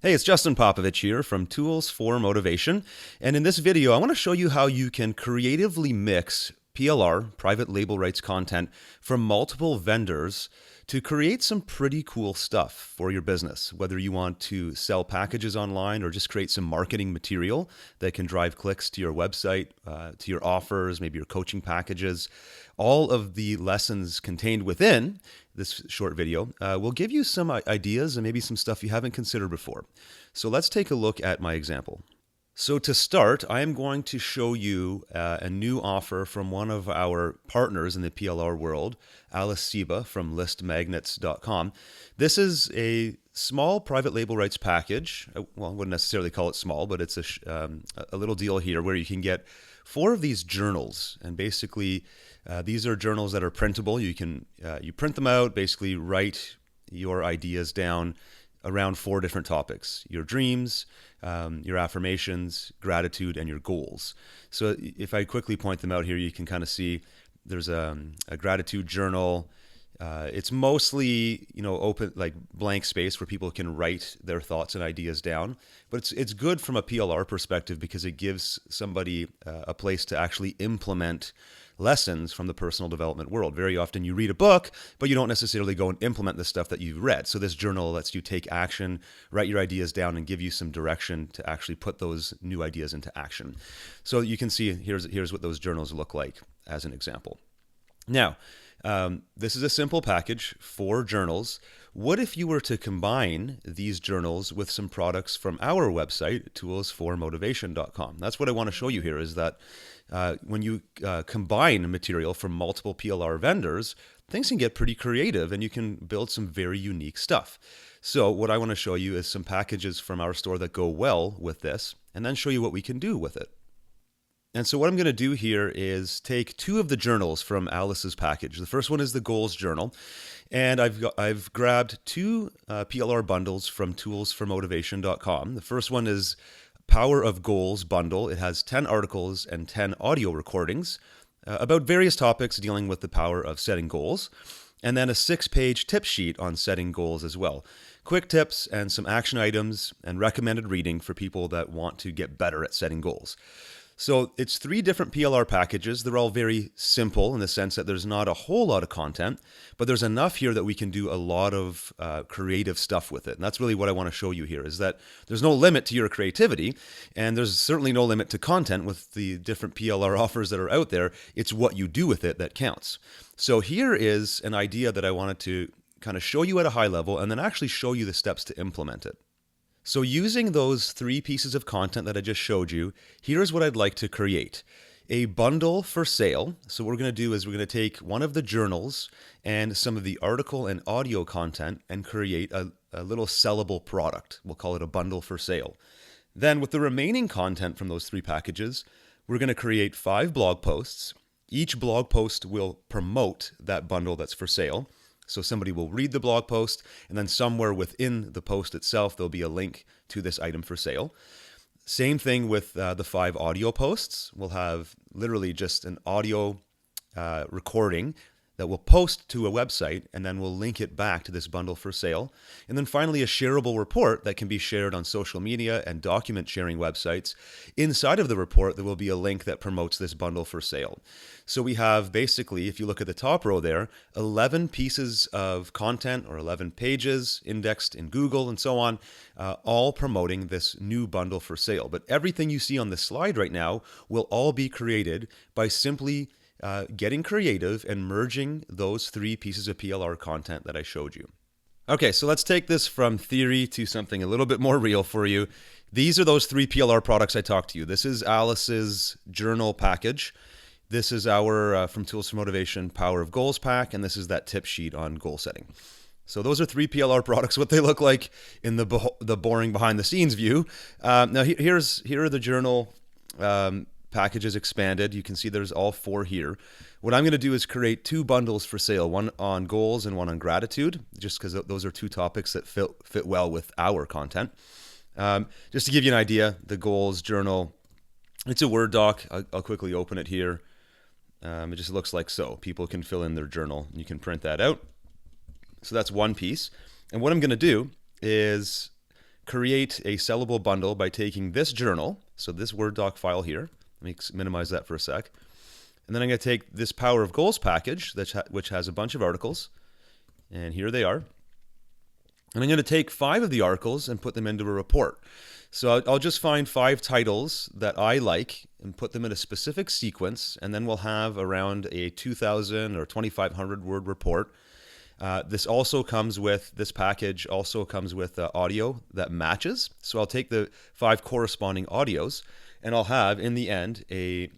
Hey, it's Justin Popovic here from Tools for Motivation. And in this video, I want to show you how you can creatively mix PLR, private label rights content, from multiple vendors to create some pretty cool stuff for your business. Whether you want to sell packages online or just create some marketing material that can drive clicks to your website, to your offers, maybe your coaching packages. All of the lessons contained within this short video will give you some ideas and maybe some stuff you haven't considered before. So let's take a look at my example. So to start, I am going to show you a new offer from one of our partners in the PLR world, Alice Seba from listmagnets.com. This is a small private label rights package. Well, I wouldn't necessarily call it small, but it's a little deal here where you can get 4 of these journals. And basically, these are journals that are printable. You print them out, basically write your ideas down around 4 different topics: your dreams, your affirmations, gratitude, and your goals. So if I quickly point them out here, you can kind of see there's a gratitude journal. It's mostly, open, like blank space where people can write their thoughts and ideas down. But it's good from a PLR perspective because it gives somebody a place to actually implement lessons from the personal development world. Very often you read a book, but you don't necessarily go and implement the stuff that you've read. So this journal lets you take action, write your ideas down, and give you some direction to actually put those new ideas into action. So you can see here's what those journals look like as an example. Now, this is a simple package, 4 journals. What if you were to combine these journals with some products from our website, toolsformotivation.com? That's what I want to show you here, is that when you combine material from multiple PLR vendors, things can get pretty creative and you can build some very unique stuff. So what I want to show you is some packages from our store that go well with this, and then show you what we can do with it. And so what I'm going to do here is take 2 of the journals from Alice's package. The first one is the Goals Journal, and I've grabbed 2 PLR bundles from toolsformotivation.com. The first one is Power of Goals bundle. It has 10 articles and 10 audio recordings about various topics dealing with the power of setting goals, and then a 6-page tip sheet on setting goals as well. Quick tips and some action items and recommended reading for people that want to get better at setting goals. So it's 3 different PLR packages. They're all very simple in the sense that there's not a whole lot of content, but there's enough here that we can do a lot of creative stuff with it. And that's really what I want to show you here, is that there's no limit to your creativity, and there's certainly no limit to content with the different PLR offers that are out there. It's what you do with it that counts. So here is an idea that I wanted to kind of show you at a high level and then actually show you the steps to implement it. So using those 3 pieces of content that I just showed you, here's what I'd like to create. A bundle for sale. So what we're going to do is we're going to take one of the journals and some of the article and audio content and create a little sellable product. We'll call it a bundle for sale. Then with the remaining content from those 3 packages, we're going to create 5 blog posts. Each blog post will promote that bundle that's for sale. So somebody will read the blog post, and then somewhere within the post itself, there'll be a link to this item for sale. Same thing with the 5 audio posts. We'll have literally just an audio recording that we'll post to a website, and then we'll link it back to this bundle for sale. And then finally, a shareable report that can be shared on social media and document sharing websites. Inside of the report, there will be a link that promotes this bundle for sale. So we have basically, if you look at the top row there, 11 pieces of content or 11 pages indexed in Google and so on, all promoting this new bundle for sale. But everything you see on this slide right now will all be created by simply getting creative and merging those 3 pieces of PLR content that I showed you. Okay, so let's take this from theory to something a little bit more real for you. These are those 3 PLR products I talked to you. This is Alice's journal package. This is our, from Tools for Motivation, Power of Goals pack, and this is that tip sheet on goal setting. So those are 3 PLR products, what they look like in the boring behind the scenes view. Now here are the journal packages expanded. You can see there's all 4 here. What I'm going to do is create 2 bundles for sale, one on goals and one on gratitude, just because those are 2 topics that fit well with our content. Just to give you an idea, the goals journal, it's a Word doc. I'll quickly open it here. It just looks like so. People can fill in their journal. You can print that out. So that's one piece. And what I'm going to do is create a sellable bundle by taking this journal, so this Word doc file here. Let me minimize that for a sec. And then I'm going to take this Power of Goals package, which has a bunch of articles, and here they are. And I'm going to take 5 of the articles and put them into a report. So I'll just find 5 titles that I like and put them in a specific sequence, and then we'll have around a 2,000 or 2,500 word report. This package also comes with audio that matches. So I'll take the 5 corresponding audios, and I'll have in the end a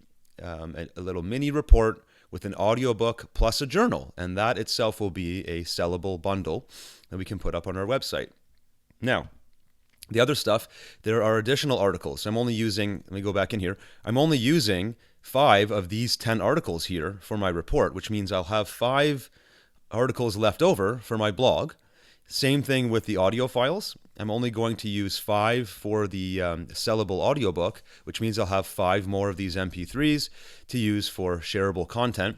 little mini report with an audiobook plus a journal, and that itself will be a sellable bundle that we can put up on our website. Now, the other stuff, there are additional articles. Let me go back in here. I'm only using 5 of these 10 articles here for my report, which means I'll have 5 articles left over for my blog. Same thing with the audio files. I'm only going to use 5 for the sellable audiobook, which means I'll have 5 more of these MP3s to use for shareable content.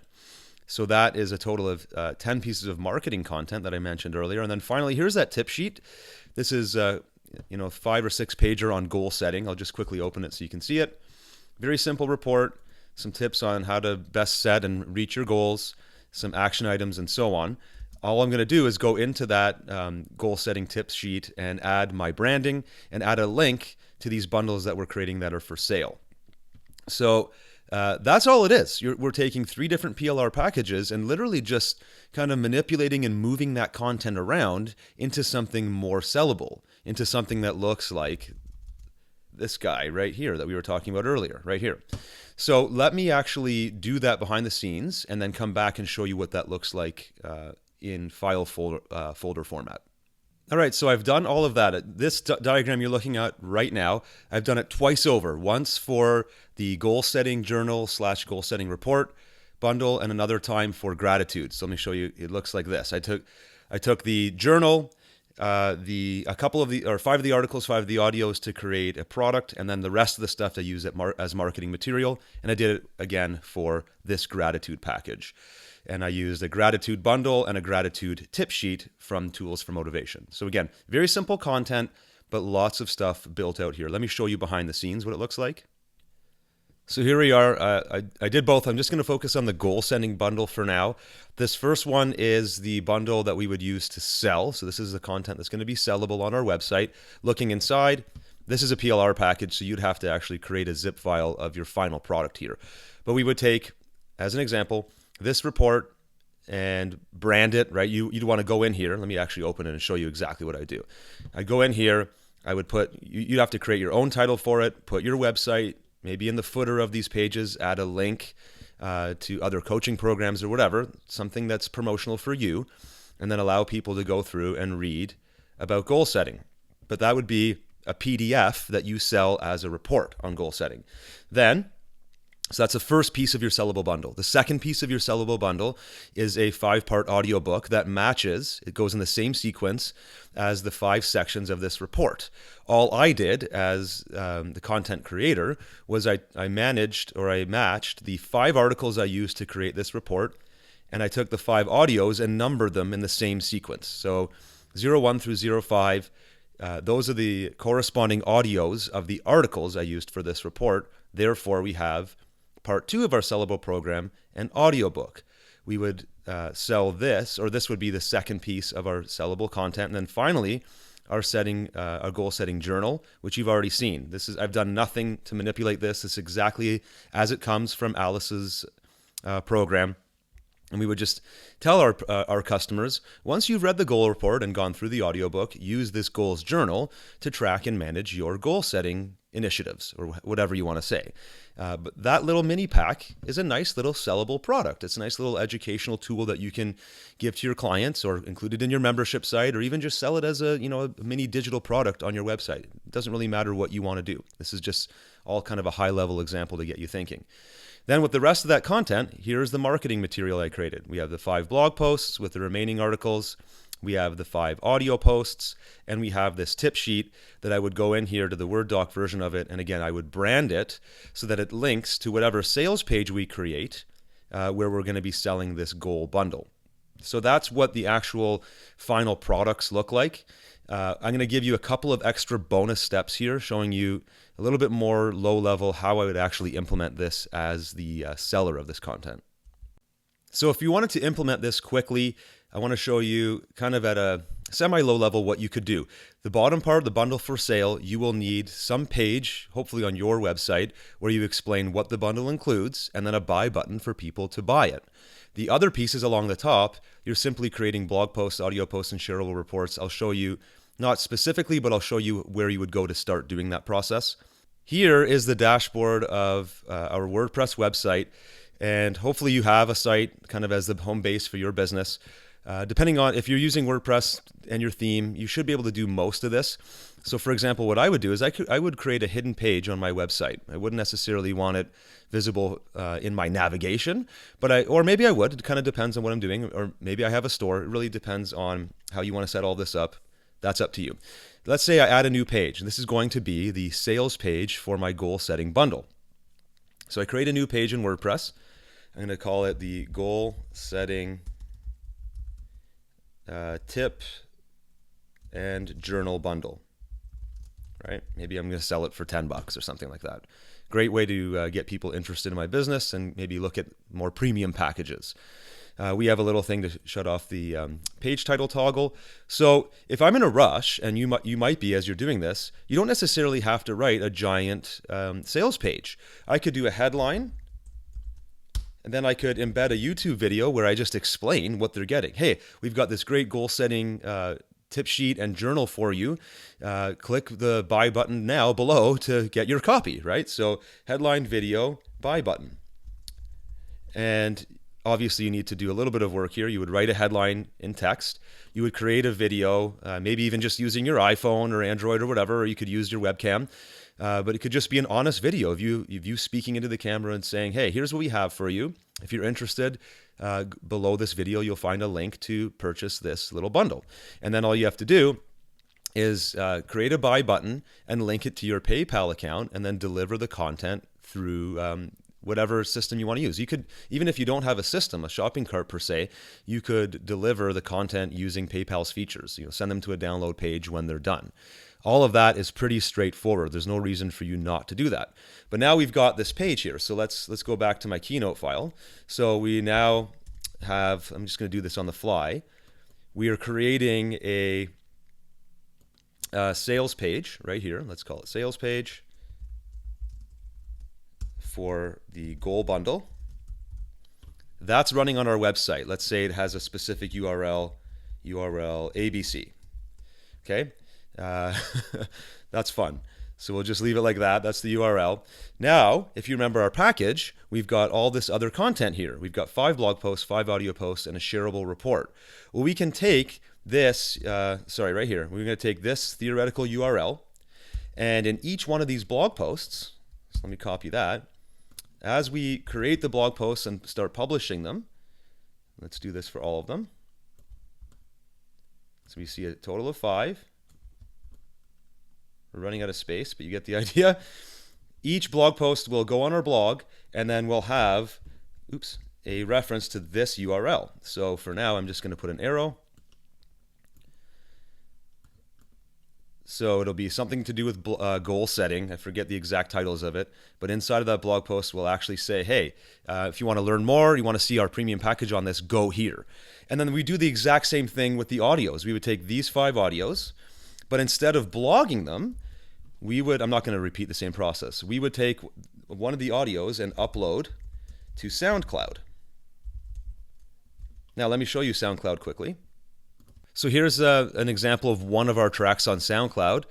So that is a total of 10 pieces of marketing content that I mentioned earlier. And then finally, here's that tip sheet. This is 5 or 6 pager on goal setting. I'll just quickly open it so you can see it. Very simple report, some tips on how to best set and reach your goals, some action items, and so on. All I'm going to do is go into that goal setting tips sheet and add my branding and add a link to these bundles that we're creating that are for sale. So that's all it is. We're taking 3 different PLR packages and literally just kind of manipulating and moving that content around into something more sellable, into something that looks like this guy right here that we were talking about earlier, right here. So let me actually do that behind the scenes and then come back and show you what that looks like in file folder format. All right, so I've done all of that. This diagram you're looking at right now, I've done it twice over. Once for the goal setting journal / goal setting report bundle, and another time for gratitude. So let me show you. It looks like this. I took the journal, 5 of the articles, 5 of the audios to create a product, and then the rest of the stuff I use as marketing material. And I did it again for this gratitude package. And I used a gratitude bundle and a gratitude tip sheet from Tools for Motivation. So again, very simple content, but lots of stuff built out here. Let me show you behind the scenes what it looks like. So here we are. I did both. I'm just going to focus on the goal setting bundle for now. This first one is the bundle that we would use to sell. So this is the content that's going to be sellable on our website. Looking inside, this is a PLR package, so you'd have to actually create a zip file of your final product here. But we would take, as an example, this report and brand it, right? You'd want to go in here. Let me actually open it and show you exactly what I do. I go in here. I would you'd have to create your own title for it, put your website, maybe in the footer of these pages, add a link to other coaching programs or whatever, something that's promotional for you, and then allow people to go through and read about goal setting. But that would be a PDF that you sell as a report on goal setting. So that's the first piece of your sellable bundle. The second piece of your sellable bundle is a 5-part audiobook that matches, it goes in the same sequence as the 5 sections of this report. All I did as the content creator was I matched the 5 articles I used to create this report, and I took the 5 audios and numbered them in the same sequence. So 01 through 05, those are the corresponding audios of the articles I used for this report. Therefore, we have part 2 of our sellable program, an audiobook. We would sell this, or this would be the second piece of our sellable content. And then finally, our goal setting journal, which you've already seen. I've done nothing to manipulate this. It's exactly as it comes from Alice's program. And we would just tell our customers, once you've read the goal report and gone through the audiobook, use this goals journal to track and manage your goal setting initiatives, or whatever you want to say. But that little mini pack is a nice little sellable product. It's a nice little educational tool that you can give to your clients or include it in your membership site, or even just sell it as a mini digital product on your website. It doesn't really matter what you want to do. This is just all kind of a high level example to get you thinking. Then with the rest of that content, here's the marketing material I created. We have the 5 blog posts with the remaining articles. We have the 5 audio posts, and we have this tip sheet that I would go in here to the Word doc version of it. And again, I would brand it so that it links to whatever sales page we create where we're going to be selling this goal bundle. So that's what the actual final products look like. I'm going to give you a couple of extra bonus steps here, showing you a little bit more low level how I would actually implement this as the seller of this content. So if you wanted to implement this quickly, I want to show you kind of at a semi-low level what you could do. The bottom part, the bundle for sale, you will need some page, hopefully on your website, where you explain what the bundle includes and then a buy button for people to buy it. The other pieces along the top, you're simply creating blog posts, audio posts, and shareable reports. I'll show you, not specifically, but I'll show you where you would go to start doing that process. Here is the dashboard of our WordPress website. And hopefully you have a site kind of as the home base for your business. Depending on if you're using WordPress and your theme, you should be able to do most of this. So for example, what I would do is I would create a hidden page on my website. I wouldn't necessarily want it visible in my navigation, or maybe I would. It kind of depends on what I'm doing, or maybe I have a store. It really depends on how you want to set all this up. That's up to you. Let's say I add a new page, and this is going to be the sales page for my goal setting bundle. So I create a new page in WordPress. I'm going to call it the goal setting tip and journal bundle, right? Maybe I'm going to sell it for $10 or something like that. Great way to get people interested in my business and maybe look at more premium packages. We have a little thing to shut off the page title toggle. So if I'm in a rush, and you might be as you're doing this, you don't necessarily have to write a giant sales page. I could do a headline, and then I could embed a YouTube video where I just explain what they're getting. Hey, we've got this great goal setting tip sheet and journal for you. Click the buy button now below to get your copy, right? So headline, video, buy button. And obviously you need to do a little bit of work here. You would write a headline in text. You would create a video, maybe even just using your iPhone or Android or whatever, or you could use your webcam. But it could just be an honest video of you speaking into the camera and saying, hey, here's what we have for you. If you're interested, below this video, you'll find a link to purchase this little bundle. And then all you have to do is create a buy button and link it to your PayPal account, and then deliver the content through whatever system you want to use. You could, even if you don't have a system, a shopping cart per se, you could deliver the content using PayPal's features. Send them to a download page when they're done. All of that is pretty straightforward. There's no reason for you not to do that. But now we've got this page here. So let's go back to my Keynote file. So we now have, I'm just going to do this on the fly. We are creating a sales page right here. Let's call it sales page for the goal bundle. That's running on our website. Let's say it has a specific URL ABC. Okay. That's fun. So we'll just leave it like that. That's the URL. Now, if you remember our package, we've got all this other content here. We've got 5 blog posts, 5 audio posts, and a shareable report. Well, we can take this, right here. We're going to take this theoretical URL, and in each one of these blog posts, so let me copy that. As we create the blog posts and start publishing them, let's do this for all of them. So we see a total of 5. We're running out of space, but you get the idea. Each blog post will go on our blog, and then we'll have, a reference to this URL. So for now, I'm just going to put an arrow. So it'll be something to do with goal setting. I forget the exact titles of it, but inside of that blog post, we'll actually say, hey, if you want to learn more, you want to see our premium package on this, go here. And then we do the exact same thing with the audios. We would take these 5 audios, but instead of blogging them, I'm not going to repeat the same process. We would take one of the audios and upload to SoundCloud. Now let me show you SoundCloud quickly. So here's an example of one of our tracks on SoundCloud.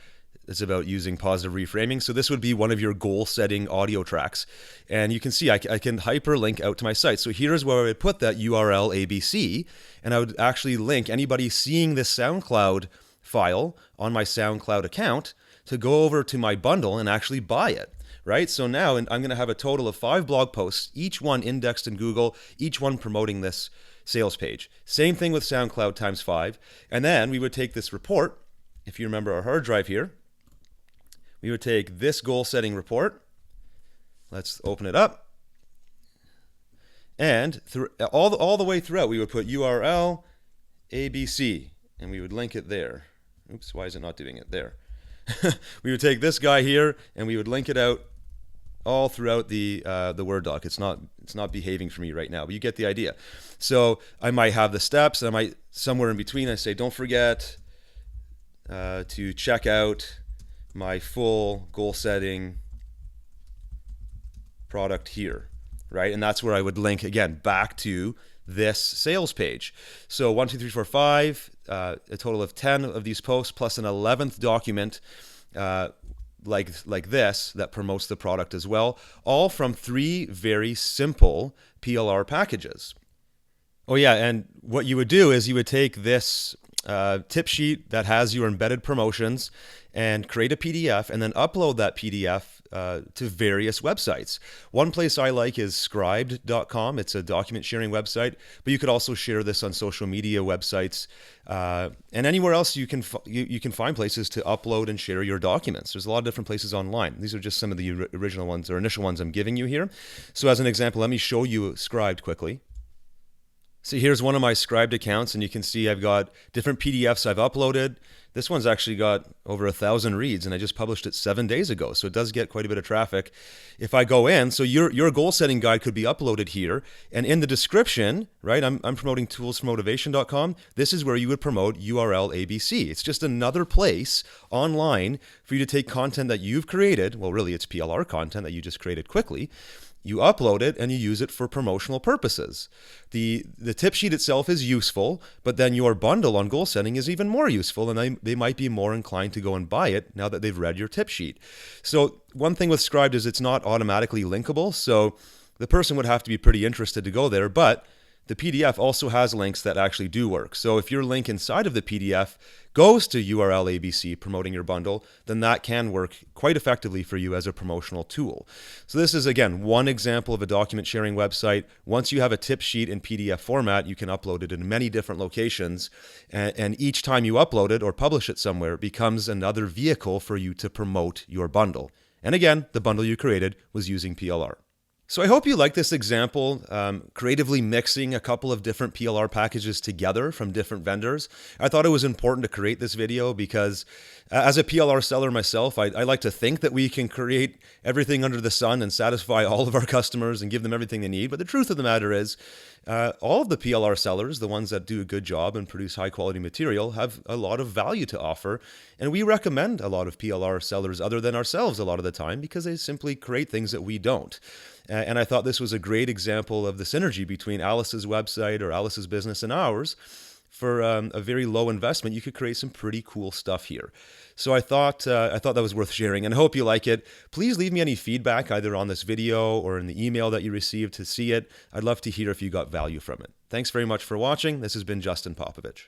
It's about using positive reframing. So this would be one of your goal setting audio tracks. And you can see I can hyperlink out to my site. So here's where I would put that URL ABC, and I would actually link anybody seeing this SoundCloud file on my SoundCloud account to go over to my bundle and actually buy it, right? So now I'm going to have a total of 5 blog posts, each one indexed in Google, each one promoting this sales page. Same thing with SoundCloud times 5. And then we would take this report, if you remember our hard drive here, we would take this goal setting report. Let's open it up. And through all the way throughout, we would put URL ABC, and we would link it there. Oops, why is it not doing it? There. We would take this guy here and we would link it out all throughout the Word doc. It's not behaving for me right now, but you get the idea. So I might have the steps, and I might somewhere in between I say, don't forget to check out my full goal setting product here, right? And that's where I would link again back to this sales page. So 1, 2, 3, 4, 5, a total of 10 of these posts plus an 11th document like this that promotes the product as well, all from 3 very simple PLR packages. Oh yeah, and what you would do is you would take this tip sheet that has your embedded promotions and create a PDF and then upload that PDF to various websites. One place I like is scribed.com. It's a document sharing website, but you could also share this on social media websites and anywhere else you can find places to upload and share your documents. There's a lot of different places online. These are just some of the original ones or initial ones I'm giving you here. So as an example, let me show you Scribed quickly. So here's one of my Scribed accounts, and you can see I've got different PDFs I've uploaded. This one's actually got over 1,000 reads, and I just published it 7 days ago, so it does get quite a bit of traffic. If I go in, so your goal setting guide could be uploaded here, and in the description, right, I'm promoting toolsformotivation.com. This is where you would promote URL ABC. It's just another place online for you to take content that you've created. Well, really, it's PLR content that you just created quickly. You upload it and you use it for promotional purposes. The tip sheet itself is useful, but then your bundle on goal setting is even more useful, and they might be more inclined to go and buy it now that they've read your tip sheet. So one thing with Scribed is it's not automatically linkable, so the person would have to be pretty interested to go there, but the PDF also has links that actually do work. So if your link inside of the PDF goes to URL ABC promoting your bundle, then that can work quite effectively for you as a promotional tool. So this is, again, one example of a document sharing website. Once you have a tip sheet in PDF format, you can upload it in many different locations. And each time you upload it or publish it somewhere, it becomes another vehicle for you to promote your bundle. And again, the bundle you created was using PLR. So I hope you like this example, creatively mixing a couple of different PLR packages together from different vendors. I thought it was important to create this video because as a PLR seller myself, I like to think that we can create everything under the sun and satisfy all of our customers and give them everything they need. But the truth of the matter is, all of the PLR sellers, the ones that do a good job and produce high quality material, have a lot of value to offer. And we recommend a lot of PLR sellers other than ourselves a lot of the time because they simply create things that we don't. And I thought this was a great example of the synergy between Alice's website or Alice's business and ours. For a very low investment, you could create some pretty cool stuff here. So I thought that was worth sharing, and I hope you like it. Please leave me any feedback either on this video or in the email that you received to see it. I'd love to hear if you got value from it. Thanks very much for watching. This has been Justin Popovic.